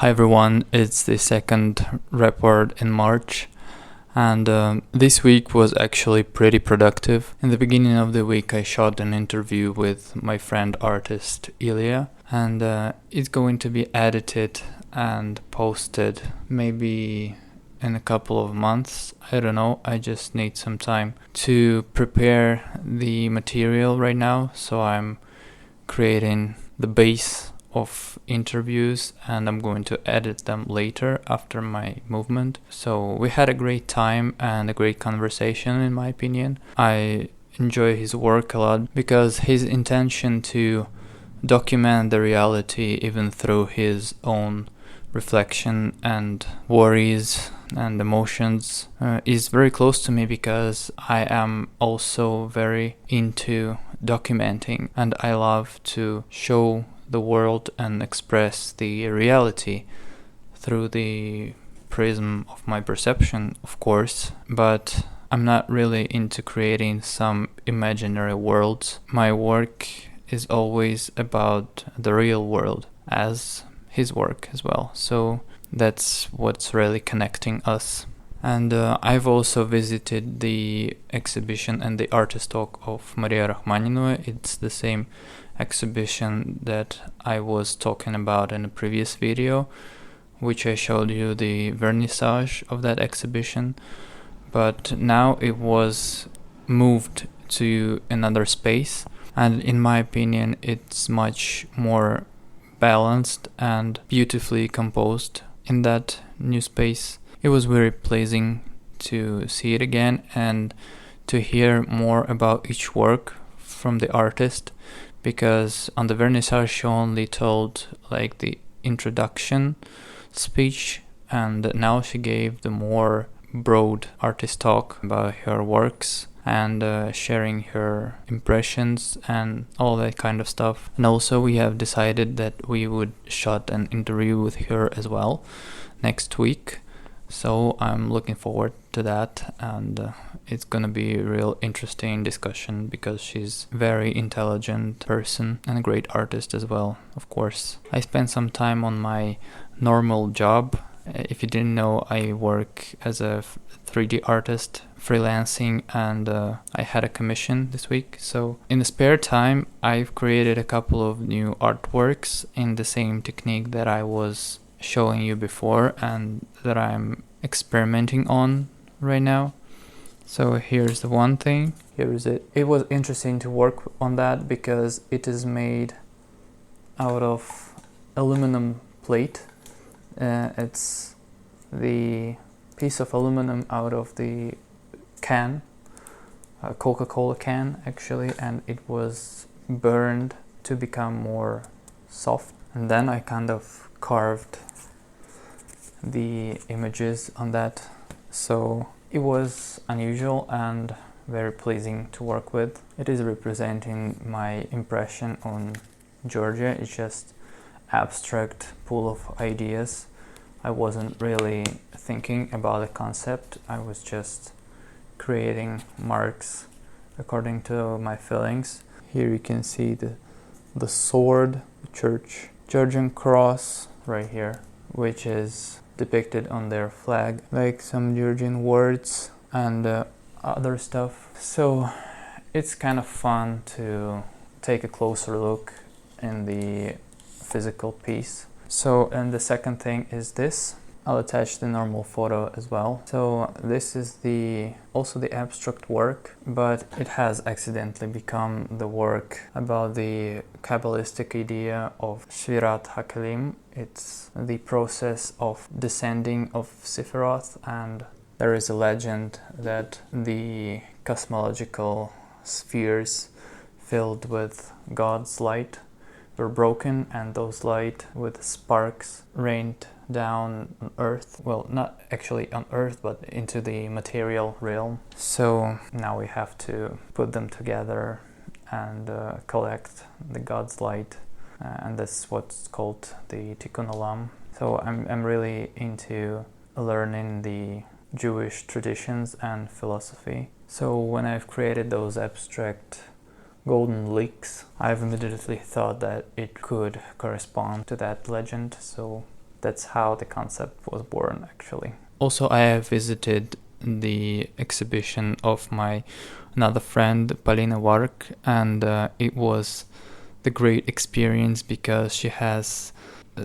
Hi everyone, it's the second report in March, and this week was actually pretty productive. In the beginning of the week I shot an interview with my friend artist Ilya, and it's going to be edited and posted maybe in a couple of months. I don't know, I just need some time to prepare the material right now, so I'm creating the base of interviews and I'm going to edit them later after my movement. So we had a great time and a great conversation, in my opinion. I enjoy his work a lot because his intention to document the reality even through his own reflection and worries and emotions is very close to me, because I am also very into documenting and I love to show the world and express the reality through the prism of my perception, of course, but I'm not really into creating some imaginary worlds. My work is always about the real world, as his work as well, so that's what's really connecting us. And I've also visited the exhibition and the artist talk of Maria Rachmaninova. It's the same exhibition that I was talking about in a previous video, which I showed you the vernissage of that exhibition, but now it was moved to another space, and in my opinion it's much more balanced and beautifully composed in that new space. It was very pleasing to see it again and to hear more about each work from the artist, because on the vernissage she only told like the introduction speech, and now she gave the more broad artist talk about her works and sharing her impressions and all that kind of stuff. And also we have decided that we would shot an interview with her as well next week, so I'm looking forward to that, and it's gonna be a real interesting discussion because she's a very intelligent person and a great artist as well, of course. I spent some time on my normal job. If you didn't know, I work as a 3D artist freelancing, and I had a commission this week. So in the spare time I've created a couple of new artworks in the same technique that I was showing you before and that I'm experimenting on right now. So here's the one thing. Here is it. It was interesting to work on that because it is made out of aluminum plate. It's the piece of aluminum out of the can, a Coca-Cola can actually, and it was burned to become more soft, and then I kind of carved the images on that. So it was unusual and very pleasing to work with. It is representing my impression on Georgia. It's just abstract pool of ideas. I wasn't really thinking about a concept. I was just creating marks according to my feelings. Here you can see the sword, the church, Georgian cross right here, which is depicted on their flag, like some Georgian words and other stuff. So it's kind of fun to take a closer look in the physical piece. So, and the second thing is this. I'll attach the normal photo as well. So this is also the abstract work, but it has accidentally become the work about the Kabbalistic idea of Shvirat HaKelim. It's the process of descending of Sephiroth, and there is a legend that the cosmological spheres filled with God's light were broken, and those light with sparks rained down on Earth. Well, not actually on Earth, but into the material realm. So now we have to put them together and collect the God's light, and that's what's called the Tikkun Olam. So I'm really into learning the Jewish traditions and philosophy. So when I've created those abstract golden leaks, I've immediately thought that it could correspond to that legend. So that's how the concept was born, actually. Also, I have visited the exhibition of my another friend, Palina Wark, and it was the great experience because she has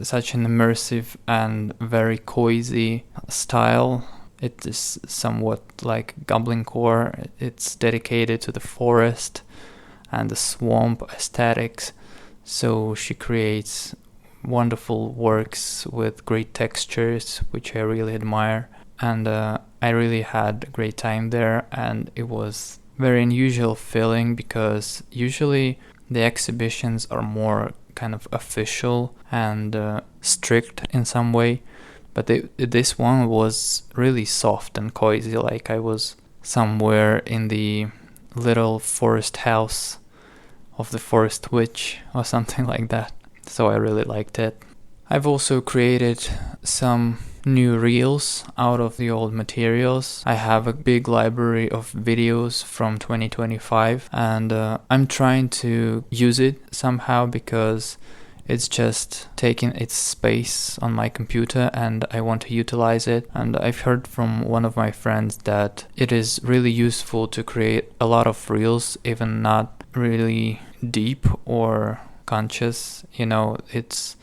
such an immersive and very cozy style. It is somewhat like goblincore. It's dedicated to the forest and the swamp aesthetics. So she creates wonderful works with great textures, which I really admire. And I really had a great time there, and it was very unusual feeling because usually the exhibitions are more kind of official and strict in some way, but this one was really soft and cozy, like I was somewhere in the little forest house of the forest witch or something like that. So I really liked it. I've also created some new reels out of the old materials. I have a big library of videos from 2025, and I'm trying to use it somehow because it's just taking its space on my computer and I want to utilize it. And I've heard from one of my friends that it is really useful to create a lot of reels, even not really deep or conscious. It's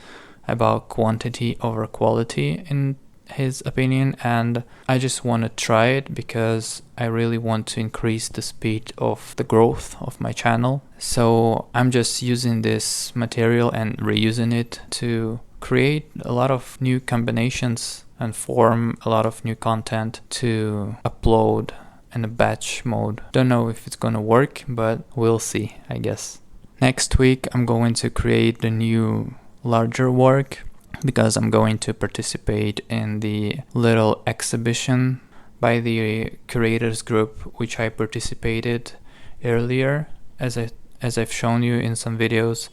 about quantity over quality in his opinion, and I just want to try it because I really want to increase the speed of the growth of my channel. So I'm just using this material and reusing it to create a lot of new combinations and form a lot of new content to upload in a batch mode. Don't know if it's gonna work, but we'll see, I guess. Next week I'm going to create the new larger work because I'm going to participate in the little exhibition by the curators group which I participated earlier. As I've shown you in some videos,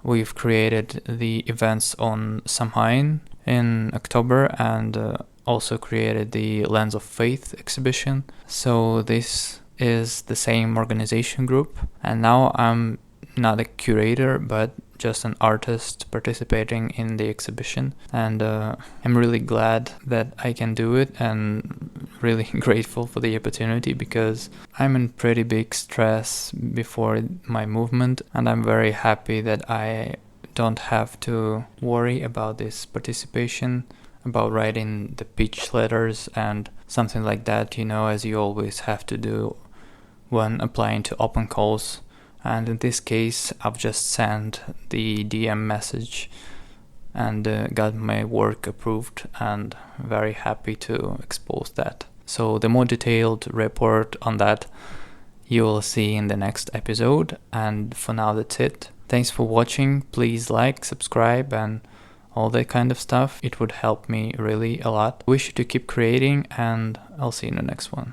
we've created the events on Samhain in October and also created the Lens of Faith exhibition. So this is the same organization group, and now I'm not a curator but just an artist participating in the exhibition, and I'm really glad that I can do it and really grateful for the opportunity because I'm in pretty big stress before my movement, and I'm very happy that I don't have to worry about this participation, about writing the pitch letters and something like that, as you always have to do when applying to open calls. And in this case, I've just sent the DM message and got my work approved, and very happy to expose that. So the more detailed report on that you will see in the next episode, and for now that's it. Thanks for watching. Please like, subscribe and all that kind of stuff. It would help me really a lot. Wish you to keep creating, and I'll see you in the next one.